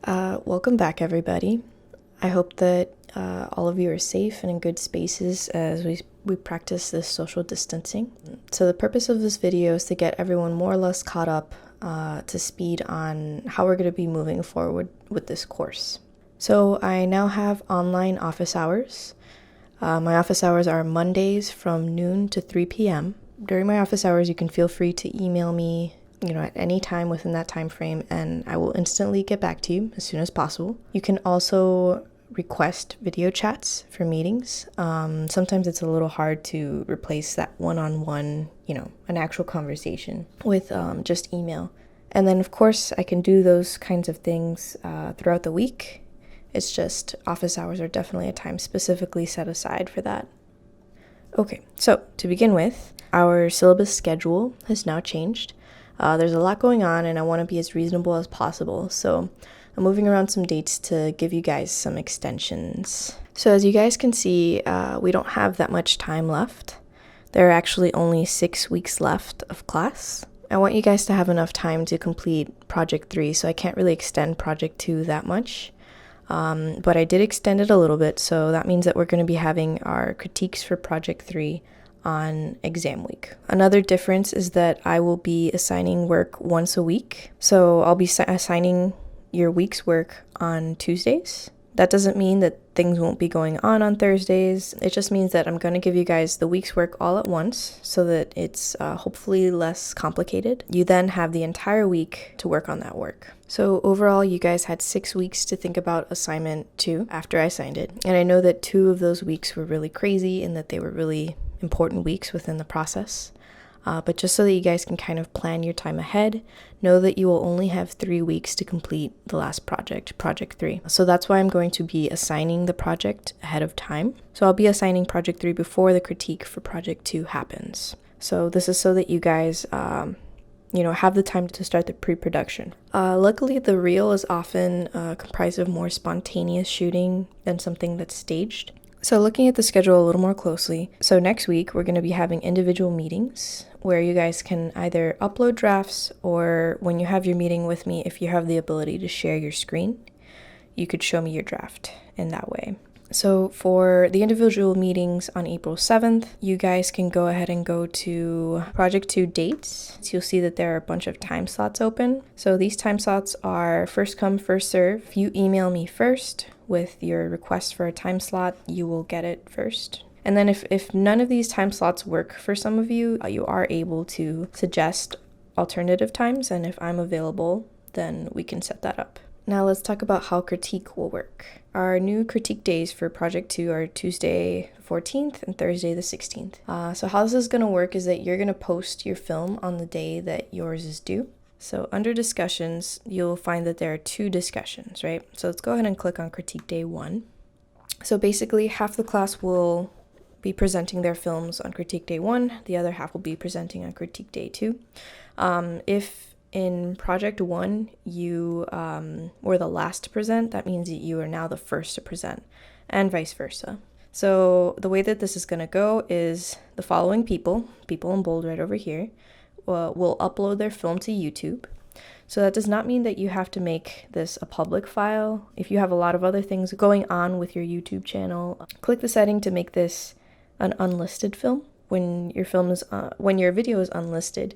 Welcome back, everybody. I hope that all of you are safe and in good spaces as we practice this social distancing. So the purpose of this video is to get everyone more or less caught up to speed on how we're going to be moving forward with this course. So I now have online office hours. My office hours are Mondays from noon to 3 p.m. During my office hours, you can feel free to email me at any time within that time frame, and I will instantly get back to you as soon as possible. You can also request video chats for meetings. Sometimes it's a little hard to replace that one-on-one, an actual conversation with just email. And then, of course, I can do those kinds of things throughout the week. It's just office hours are definitely a time specifically set aside for that. Okay, so to begin with, our syllabus schedule has now changed. There's a lot going on, and I want to be as reasonable as possible, so I'm moving around some dates to give you guys some extensions. So as you guys can see, we don't have that much time left. There are actually only 6 weeks left of class. I want you guys to have enough time to complete Project 3, so I can't really extend Project 2 that much. But I did extend it a little bit, so that means that we're going to be having our critiques for Project 3 on exam week. Another difference is that I will be assigning work once a week. So I'll be assigning your week's work on Tuesdays. That doesn't mean that things won't be going on Thursdays. It just means that I'm going to give you guys the week's work all at once so that it's hopefully less complicated. You then have the entire week to work on that work. So overall, you guys had 6 weeks to think about assignment 2 after I signed it. And I know that 2 of those weeks were really crazy and that they were really important weeks within the process. But just so that you guys can kind of plan your time ahead, know that you will only have 3 weeks to complete the last project, Project 3. So that's why I'm going to be assigning the project ahead of time. So I'll be assigning Project 3 before the critique for Project 2 happens. So this is so that you guys have the time to start the pre-production. Luckily, the reel is often comprised of more spontaneous shooting than something that's staged. So looking at the schedule a little more closely, so next week we're going to be having individual meetings where you guys can either upload drafts, or when you have your meeting with me, if you have the ability to share your screen, you could show me your draft in that way. So for the individual meetings on April 7th, you guys can go ahead and go to Project 2 dates. So you'll see that there are a bunch of time slots open. So these time slots are first come, first serve. If you email me first with your request for a time slot, you will get it first. And then if none of these time slots work for some of you, you are able to suggest alternative times, and if I'm available, then we can set that up. Now let's talk about how critique will work. Our new critique days for Project 2 are Tuesday the 14th and Thursday the 16th. So how this is going to work is that you're going to post your film on the day that yours is due. So under discussions, you'll find that there are 2 discussions, right? So let's go ahead and click on Critique Day 1. So basically, half the class will be presenting their films on Critique Day 1. The other half will be presenting on Critique Day 2. If in Project 1 you were the last to present, that means that you are now the first to present, and vice versa. So the way that this is going to go is the following people in bold right over here, will upload their film to YouTube. So that does not mean that you have to make this a public file. If you have a lot of other things going on with your YouTube channel, click the setting to make this an unlisted film. When your video is unlisted,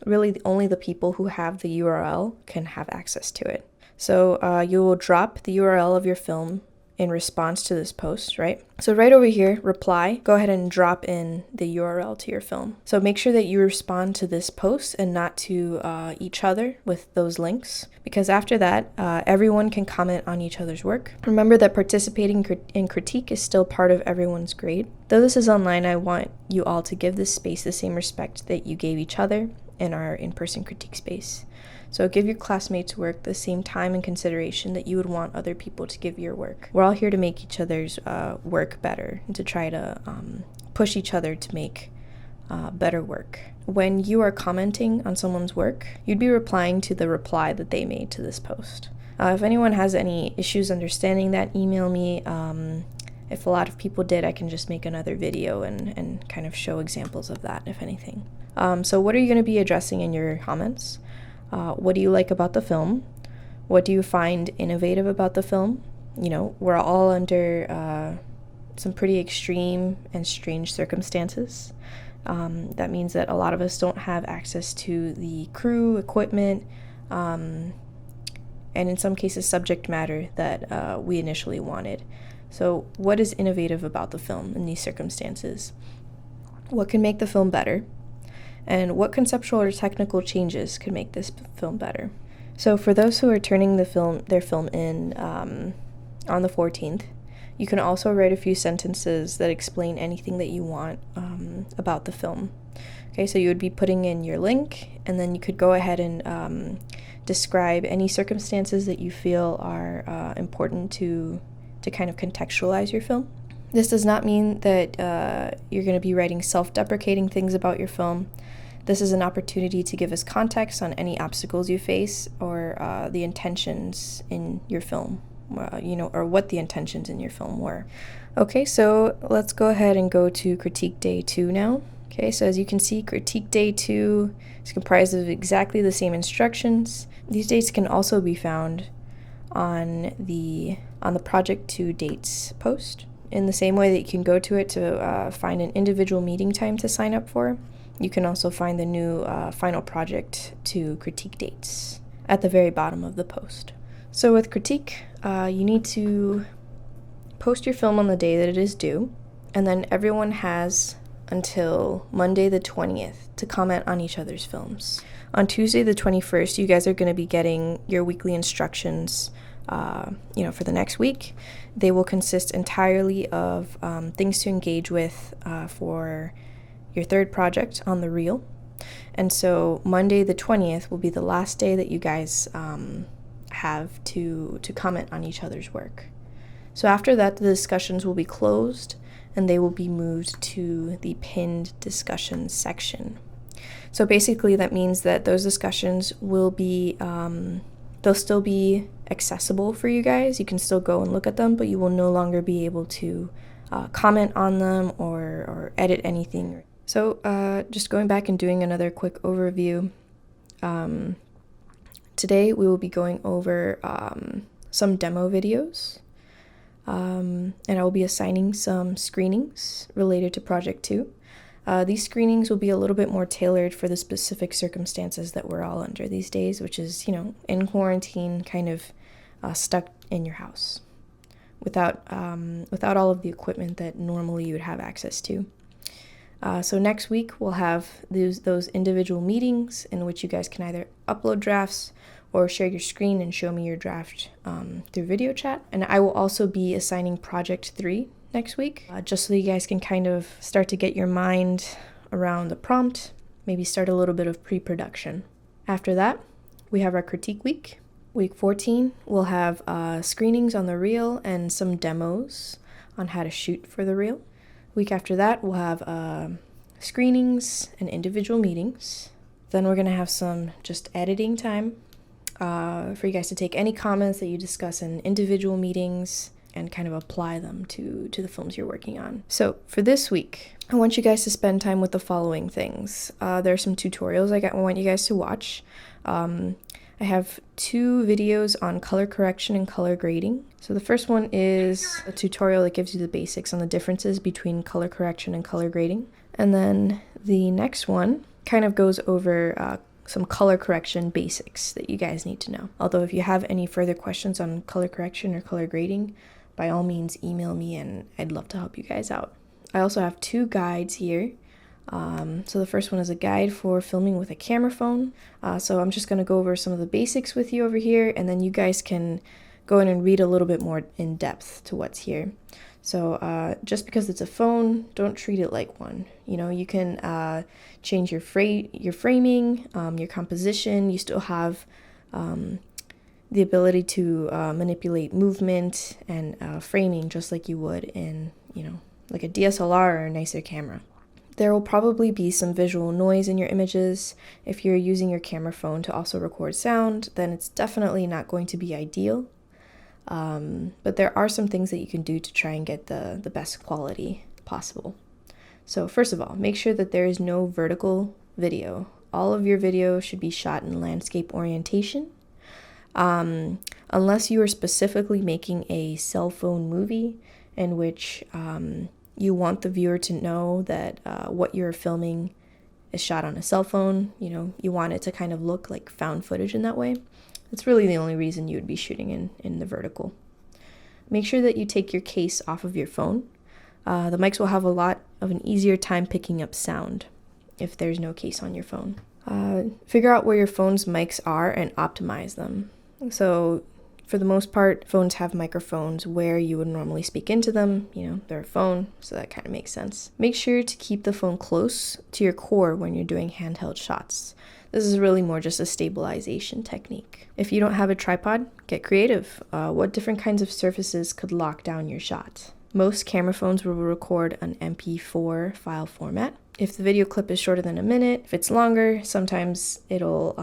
really only the people who have the URL can have access to it. So you will drop the URL of your film in response to this post, right? So right over here, reply, go ahead and drop in the URL to your film. So make sure that you respond to this post and not to each other with those links, because after that, everyone can comment on each other's work. Remember that participating in critique is still part of everyone's grade. Though this is online, I want you all to give this space the same respect that you gave each other in our in-person critique space. So give your classmates' work the same time and consideration that you would want other people to give your work. We're all here to make each other's work better and to try to push each other to make better work. When you are commenting on someone's work, you'd be replying to the reply that they made to this post. If anyone has any issues understanding that, email me. If a lot of people did, I can just make another video and kind of show examples of that, if anything. So what are you going to be addressing in your comments? What do you like about the film? What do you find innovative about the film? You know, we're all under some pretty extreme and strange circumstances. That means that a lot of us don't have access to the crew, equipment, and in some cases subject matter that we initially wanted. So what is innovative about the film in these circumstances? What can make the film better? And what conceptual or technical changes could make this film better? So for those who are turning their film in on the 14th, you can also write a few sentences that explain anything that you want about the film. Okay, so you would be putting in your link, and then you could go ahead and describe any circumstances that you feel are important to kind of contextualize your film. This does not mean that you're going to be writing self-deprecating things about your film. This is an opportunity to give us context on any obstacles you face or the intentions in your film, or what the intentions in your film were. Okay, so let's go ahead and go to critique day 2 now. Okay, so as you can see, critique day 2 is comprised of exactly the same instructions. These dates can also be found on the project 2 dates post. In the same way that you can go to it to find an individual meeting time to sign up for, you can also find the new final project 2 critique dates at the very bottom of the post. So with critique, you need to post your film on the day that it is due, and then everyone has until Monday the 20th to comment on each other's films. On Tuesday the 21st, you guys are going to be getting your weekly instructions for the next week. They will consist entirely of things to engage with for your third project on the reel. And so Monday the 20th will be the last day that you guys have to comment on each other's work. So after that, the discussions will be closed and they will be moved to the pinned discussions section. So basically that means that those discussions will be, they'll still be accessible for you guys. You can still go and look at them, but you will no longer be able to comment on them or edit anything. So just going back and doing another quick overview. Today we will be going over some demo videos. And I will be assigning some screenings related to Project 2. These screenings will be a little bit more tailored for the specific circumstances that we're all under these days, which is, in quarantine, kind of stuck in your house without all of the equipment that normally you would have access to. So next week we'll have those individual meetings in which you guys can either upload drafts or share your screen and show me your draft through video chat. And I will also be assigning Project 3 next week, just so you guys can kind of start to get your mind around the prompt, maybe start a little bit of pre-production. After that, we have our critique week. Week 14, we'll have screenings on the reel and some demos on how to shoot for the reel. Week after that, we'll have screenings and individual meetings. Then we're gonna have some just editing time for you guys to take any comments that you discuss in individual meetings and kind of apply them to the films you're working on. So for this week, I want you guys to spend time with the following things. There are some tutorials I want you guys to watch. I have 2 videos on color correction and color grading. So the first one is a tutorial that gives you the basics on the differences between color correction and color grading. And then the next one kind of goes over some color correction basics that you guys need to know. Although if you have any further questions on color correction or color grading, by all means email me and I'd love to help you guys out. I also have 2 guides here. So the first one is a guide for filming with a camera phone. So I'm just going to go over some of the basics with you over here, and then you guys can go in and read a little bit more in depth to what's here. So just because it's a phone, don't treat it like one. You can change your framing, your composition. You still have the ability to manipulate movement and framing just like you would in, like a DSLR or a nicer camera. There will probably be some visual noise in your images. If you're using your camera phone to also record sound, then it's definitely not going to be ideal. But there are some things that you can do to try and get the best quality possible. So first of all, make sure that there is no vertical video. All of your video should be shot in landscape orientation. Unless you are specifically making a cell phone movie in which you want the viewer to know that what you're filming is shot on a cell phone, you want it to kind of look like found footage in that way. That's really the only reason you would be shooting in the vertical. Make sure that you take your case off of your phone. The mics will have a lot of an easier time picking up sound if there's no case on your phone. Figure out where your phone's mics are and optimize them. So for the most part, phones have microphones where you would normally speak into them. They're a phone, so that kind of makes sense. Make sure to keep the phone close to your core when you're doing handheld shots. This is really more just a stabilization technique. If you don't have a tripod, get creative. What different kinds of surfaces could lock down your shot? Most camera phones will record an MP4 file format. If the video clip is shorter than a minute, if it's longer, sometimes it'll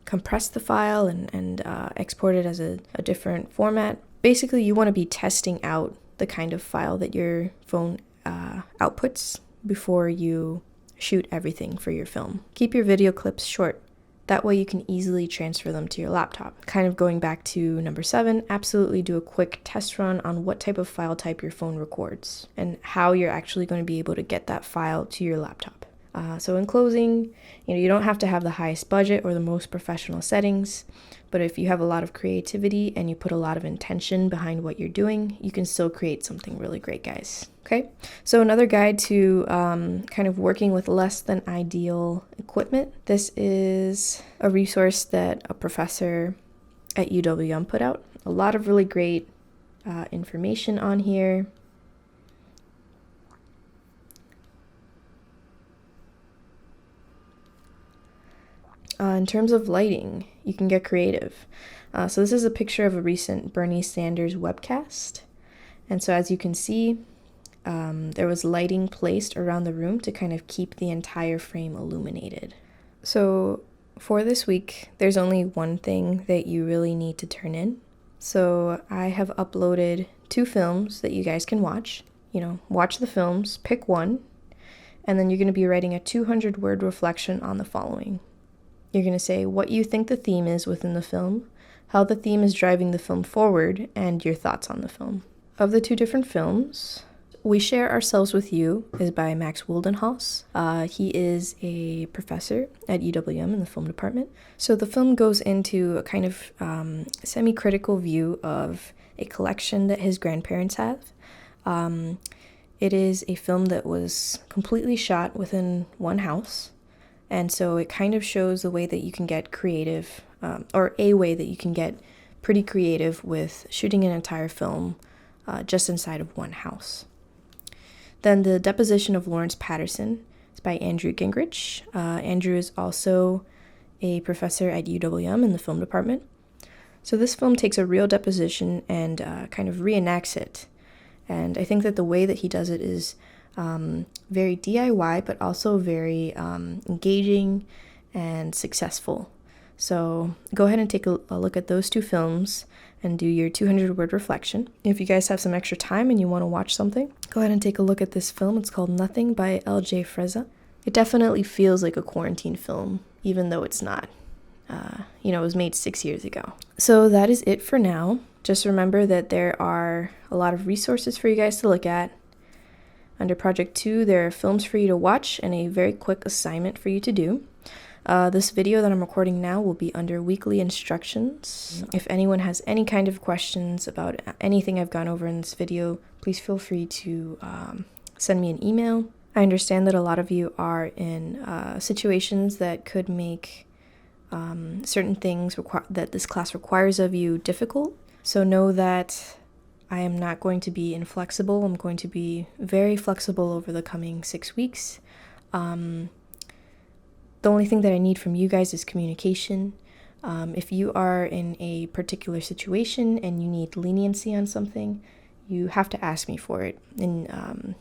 compress the file and export it as a different format. Basically, you want to be testing out the kind of file that your phone outputs before you shoot everything for your film. Keep your video clips short. That way you can easily transfer them to your laptop. Kind of going back to number 7, absolutely do a quick test run on what type of file type your phone records and how you're actually going to be able to get that file to your laptop. So in closing, you don't have to have the highest budget or the most professional settings, but if you have a lot of creativity and you put a lot of intention behind what you're doing, you can still create something really great, guys. Okay, so another guide to kind of working with less than ideal equipment. This is a resource that a professor at UWM put out. A lot of really great information on here. In terms of lighting, you can get creative. So this is a picture of a recent Bernie Sanders webcast. And so as you can see, there was lighting placed around the room to kind of keep the entire frame illuminated. So for this week, there's only one thing that you really need to turn in. So I have uploaded 2 films that you guys can watch. Watch the films, pick one, and then you're going to be writing a 200-word reflection on the following. You're going to say what you think the theme is within the film, how the theme is driving the film forward, and your thoughts on the film. Of the 2 different films, We Share Ourselves with You is by Max Wildenhaus. He is a professor at UWM in the film department. So the film goes into a kind of semi-critical view of a collection that his grandparents have. It is a film that was completely shot within one house. And so it kind of shows the way that you can get creative, or a way that you can get pretty creative with shooting an entire film just inside of one house. Then The Deposition of Lawrence Patterson is by Andrew Gingrich. Andrew is also a professor at UWM in the film department. So this film takes a real deposition and kind of reenacts it. And I think that the way that he does it is very DIY, but also very engaging and successful. So go ahead and take a look at those 2 films and do your 200-word reflection. If you guys have some extra time and you want to watch something, go ahead and take a look at this film. It's called Nothing by L.J. Frezza. It definitely feels like a quarantine film, even though it's not. It was made 6 years ago. So that is it for now. Just remember that there are a lot of resources for you guys to look at. Under Project 2, there are films for you to watch and a very quick assignment for you to do. This video that I'm recording now will be under weekly instructions. If anyone has any kind of questions about anything I've gone over in this video, please feel free to send me an email. I understand that a lot of you are in situations that could make certain things that this class requires of you difficult. So know that I am not going to be inflexible. I'm going to be very flexible over the coming 6 weeks. The only thing that I need from you guys is communication. If you are in a particular situation and you need leniency on something, you have to ask me for it. And,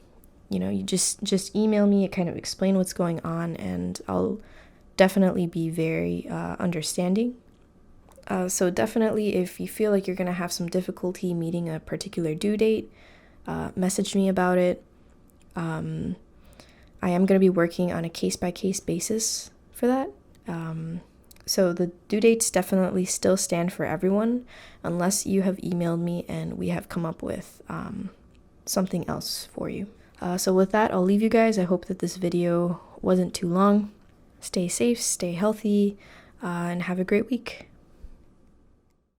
you just email me and kind of explain what's going on, and I'll definitely be very understanding. So definitely, if you feel like you're going to have some difficulty meeting a particular due date, message me about it. I am going to be working on a case-by-case basis for that. So the due dates definitely still stand for everyone, unless you have emailed me and we have come up with something else for you. So with that, I'll leave you guys. I hope that this video wasn't too long. Stay safe, stay healthy, and have a great week.